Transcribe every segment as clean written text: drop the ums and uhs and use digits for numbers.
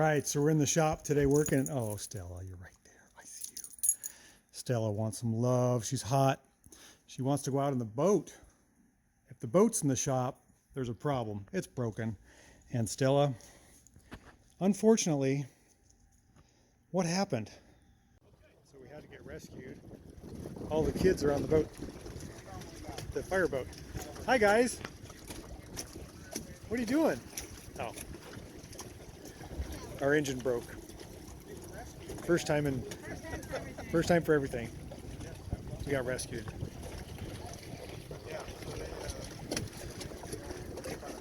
right, so we're in the shop today working. Oh, Stella, you're right there. I see you. Stella wants some love. She's hot. She wants to go out in the boat. If the boat's in the shop, there's a problem. It's broken. And Stella, unfortunately, what happened? So we had to get rescued. All the kids are on the boat, the fireboat. Hi, guys. What are you doing? Oh. Our engine broke. First time for everything. We got rescued.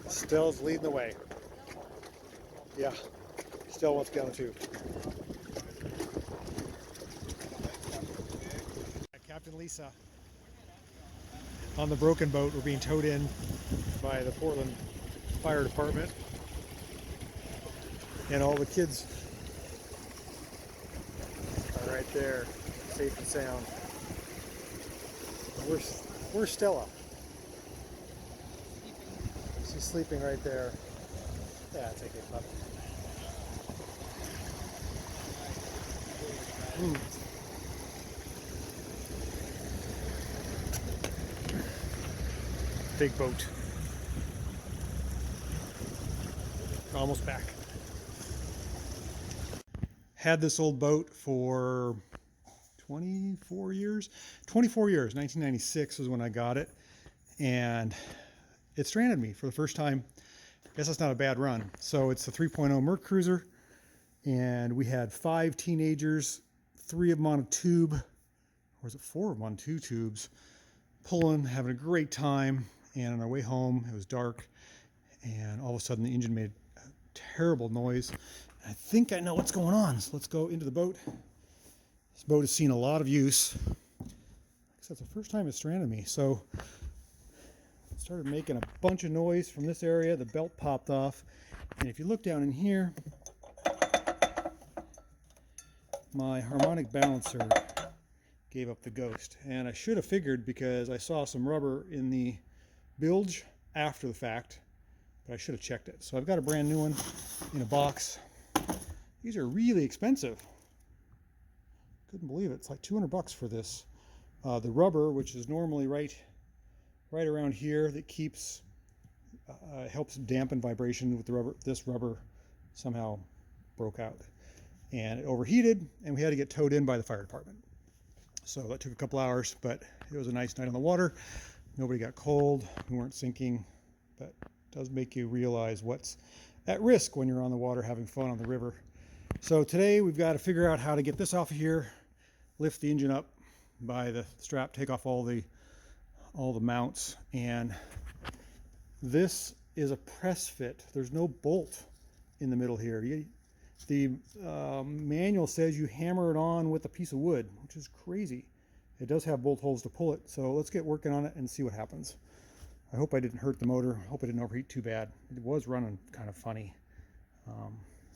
Stella's leading the way. Yeah, Stella wants to get on too. Captain Lisa on the broken boat. We're being towed in by the Portland Fire Department. And all the kids are right there, safe and sound. Where's Stella? She's sleeping right there. Yeah, it's okay, pup. Big boat. Almost back. Had this old boat for 24 years. 1996 was when I got it, and it stranded me for the first time. I guess that's not a bad run. So it's the 3.0 Merc Cruiser, and we had 5 teenagers, 3 of them on a tube, or was it 4 of them on 2 tubes, pulling, having a great time. And on our way home, it was dark, and all of a sudden the engine made a terrible noise. I think I know what's going on, so let's go into the boat. This boat has seen a lot of use. That's the first time it stranded me. So it started making a bunch of noise from this area. The belt popped off. And if you look down in here, my harmonic balancer gave up the ghost. And I should have figured because I saw some rubber in the bilge after the fact, but I should have checked it. So I've got a brand new one in a box. These are really expensive. Couldn't believe it. It's like 200 bucks for this. The rubber, which is normally right around here, that keeps helps dampen vibration with the rubber. This rubber somehow broke out, and it overheated, and we had to get towed in by the fire department. So that took a couple hours, but it was a nice night on the water. Nobody got cold. We weren't sinking, but it does make you realize what's at risk when you're on the water having fun on the river. So today we've got to figure out how to get this off of here, lift the engine up by the strap, take off all the mounts, and this is a press fit. There's no bolt in the middle here. The manual says you hammer it on with a piece of wood, which is crazy. It does have bolt holes to pull it, so let's get working on it and see what happens. I hope I didn't hurt the motor. I hope I didn't overheat too bad. It was running kind of funny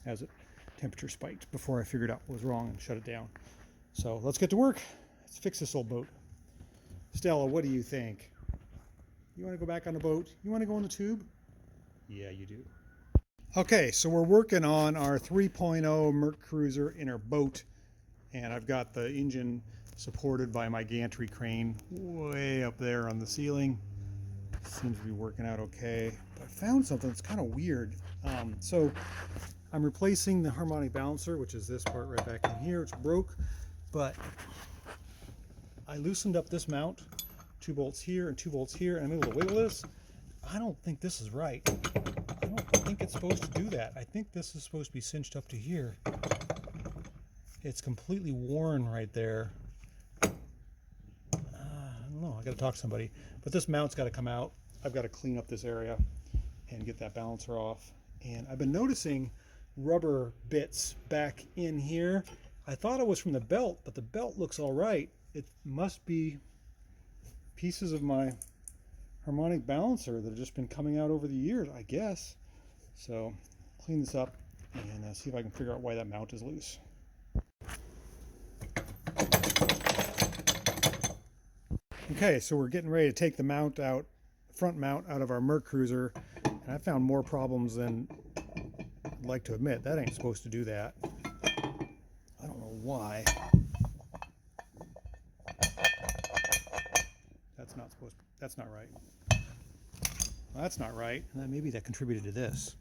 as it temperature spiked before I figured out what was wrong and shut it down. So let's get to work. Let's fix this old boat. Stella, what do you think? You want to go back on the boat? You want to go on the tube? Yeah, you do. Okay, so we're working on our 3.0 Merc Cruiser in our boat, and I've got the engine supported by my gantry crane way up there on the ceiling. Seems to be working out okay, but I found something that's kind of weird. So I'm replacing the harmonic balancer, which is this part right back in here. It's broke, but I loosened up this mount, 2 bolts here and 2 bolts here, and I'm able to wiggle this. I don't think this is right. I don't think it's supposed to do that. I think this is supposed to be cinched up to here. It's completely worn right there. I don't know, I gotta talk to somebody. But this mount's gotta come out. I've gotta clean up this area and get that balancer off. And I've been noticing rubber bits back in here. I thought it was from the belt, but the belt looks all right. It must be pieces of my harmonic balancer that have just been coming out over the years, I guess. So clean this up and see if I can figure out why that mount is loose. Okay, so we're getting ready to take the mount out, front mount out of our Merc Cruiser, and I found more problems than I'd like to admit that ain't supposed to do that. I don't know why. That's not right. Well, that's not right. Maybe that contributed to this.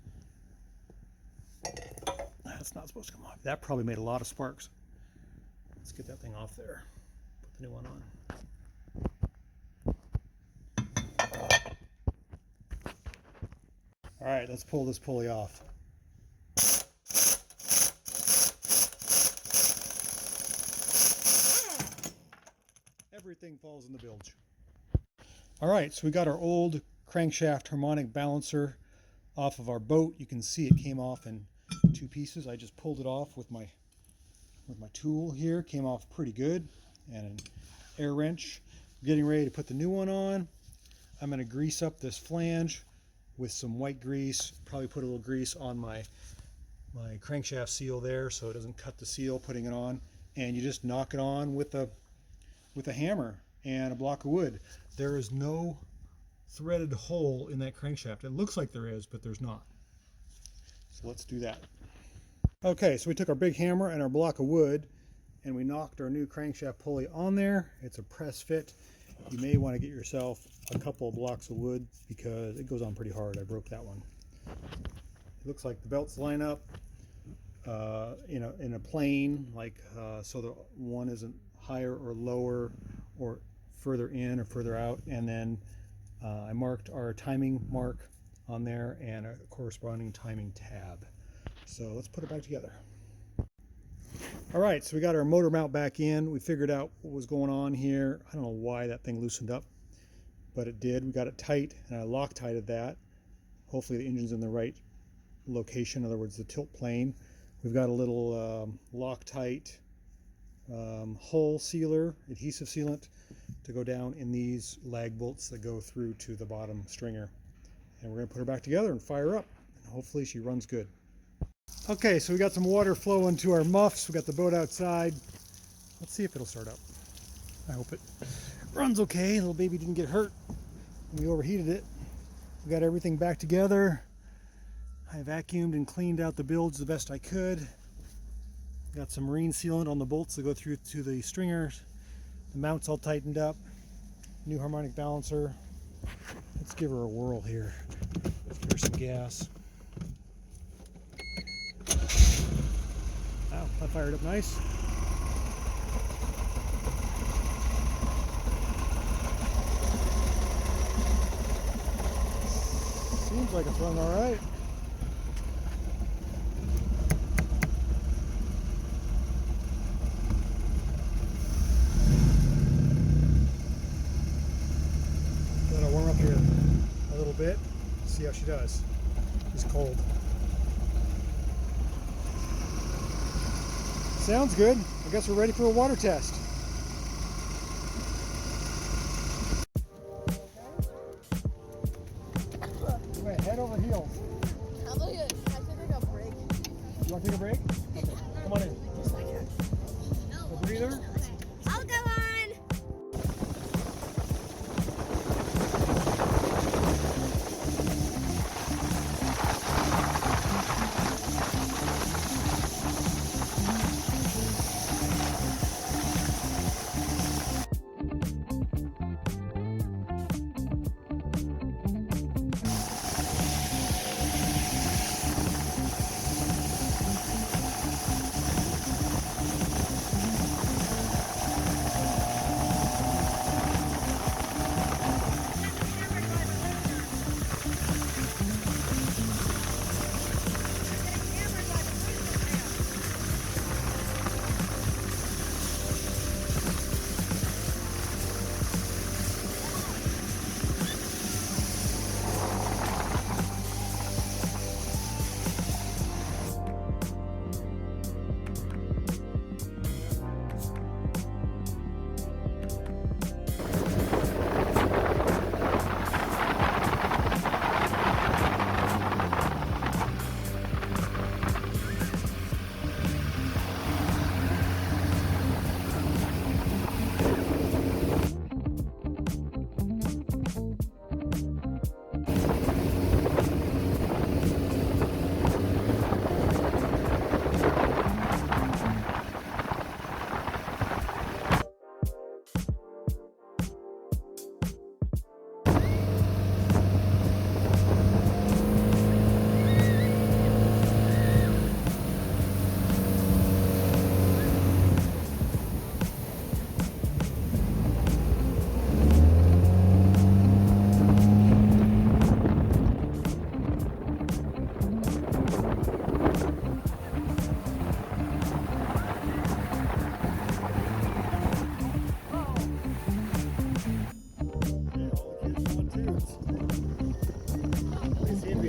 That's not supposed to come off. That probably made a lot of sparks. Let's get that thing off there. Put the new one on. All right, let's pull this pulley off. Everything falls in the bilge. All right, so we got our old crankshaft harmonic balancer off of our boat. You can see it came off in two pieces. I just pulled it off with my tool here. Came off pretty good, and an air wrench. Getting ready to put the new one on. I'm going to grease up this flange with some white grease. Probably put a little grease on my crankshaft seal there so it doesn't cut the seal putting it on. And you just knock it on with a hammer and a block of wood. There is no threaded hole in that crankshaft. It looks like there is, but there's not. So let's do that. Okay, so we took our big hammer and our block of wood and we knocked our new crankshaft pulley on there. It's a press fit. You may want to get yourself a couple of blocks of wood because it goes on pretty hard. I broke that one. It looks like the belts line up in a plane, like so the one isn't higher or lower or further in or further out. And then I marked our timing mark on there and a corresponding timing tab. So let's put it back together. All right, so we got our motor mount back in. We figured out what was going on here. I don't know why that thing loosened up, but it did. We got it tight and I Loctited that. Hopefully the engine's in the right location, in other words, the tilt plane. We've got a little Loctite hole sealer, adhesive sealant, to go down in these lag bolts that go through to the bottom stringer. And we're going to put her back together and fire up. And hopefully she runs good. Okay, so we got some water flowing to our muffs. We got the boat outside. Let's see if it'll start up. I hope it runs okay. Little baby didn't get hurt when we overheated it. We got everything back together. I vacuumed and cleaned out the bilge the best I could. Got some marine sealant on the bolts that go through to the stringers. The mount's all tightened up. New harmonic balancer. Let's give her a whirl here. Give her some gas. Wow, that fired up nice. Seems like it's running all right. Warm up here a little bit, see how she does. She's cold. Sounds good. I guess we're ready for a water test. Okay, head over heels. How about you? I should take a break. You want to take a break? Okay. Come on in. A breather. I'll go on.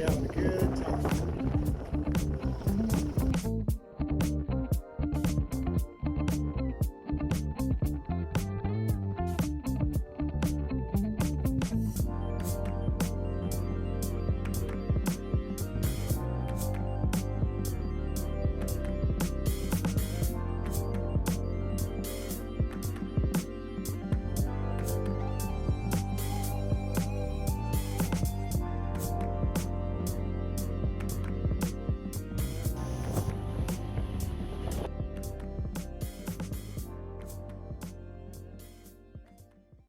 having a good